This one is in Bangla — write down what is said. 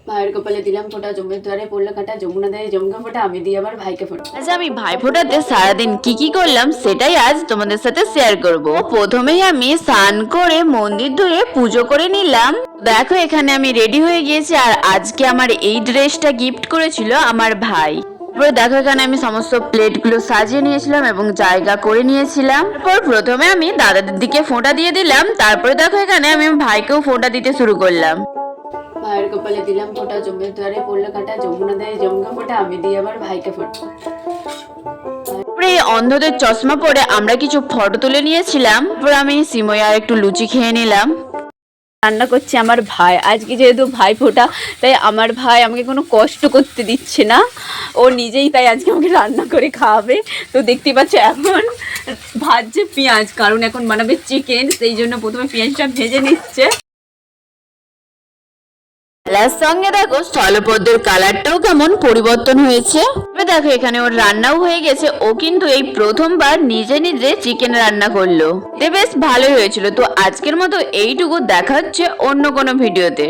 ভাইয়ের কপালে দিলাম ফোঁটা, জমের দ্বারে পড়লো কাঁটা, যমুনা দেয় জমকা ফোঁটা, আমি দিই আমার ভাইকে ফোঁটা। আজ আমি ভাই ফোঁটাতে সারাদিন কি করলাম সেটাই আজ তোমাদের সাথে শেয়ার করব। প্রথমেই আমি স্নান করে মন্দির ধরে পুজো করে নিলাম। দেখো এখানে আমি রেডি হয়ে গিয়েছি, আর আজকে আমার এই ড্রেসটা গিফট করেছিল আমার ভাই। তারপরে দেখো এখানে আমি সমস্ত প্লেটগুলো সাজিয়ে নিয়েছিলাম এবং জায়গা করে নিয়েছিলাম। তারপর প্রথমে আমি দাদাদের দিকে ফোঁটা দিয়ে দিলাম, তারপরে দেখো এখানে আমি ভাইকেও ফোঁটা দিতে শুরু করলাম। ভাইয়ের কপালে দিলাম ফোঁটা, জমের দ্বারে পড়লো কাঁটা, যমুনা দেয় জমকা ফোঁটা, আমি দিই আমার ভাইকে ফোঁটা। তারপরে এই অন্ধদের চশমা পরে আমরা কিছু ফটো তুলে নিয়েছিলাম। তারপর আমি সিমই আর একটু লুচি খেয়ে নিলাম। রান্না করছে আমার ভাই, আজকে যেহেতু ভাই ফোঁটা তাই আমার ভাই আমাকে কোনো কষ্ট করতে দিচ্ছে না, ও নিজেই তাই আজকে আমাকে রান্না করে খাওয়াবে। তো দেখতে পাচ্ছ এখন ভাজছে পেঁয়াজ, কারণ এখন বানাবে চিকেন, সেই জন্য প্রথমে পেঁয়াজটা ভেজে নিচ্ছে। লাস্ট সঙ্গে দেখো স্থলপদ্মের কালারটাও কেমন পরিবর্তন হয়েছে। এবার দেখো এখানে ওর রান্নাও হয়ে গেছে, ও কিন্তু এই প্রথমবার নিজে নিজে চিকেন রান্না করলো। বেশ ভালোই হয়েছিল। তো আজকের মতো এইটুকু, দেখা হচ্ছে অন্য কোনো ভিডিওতে।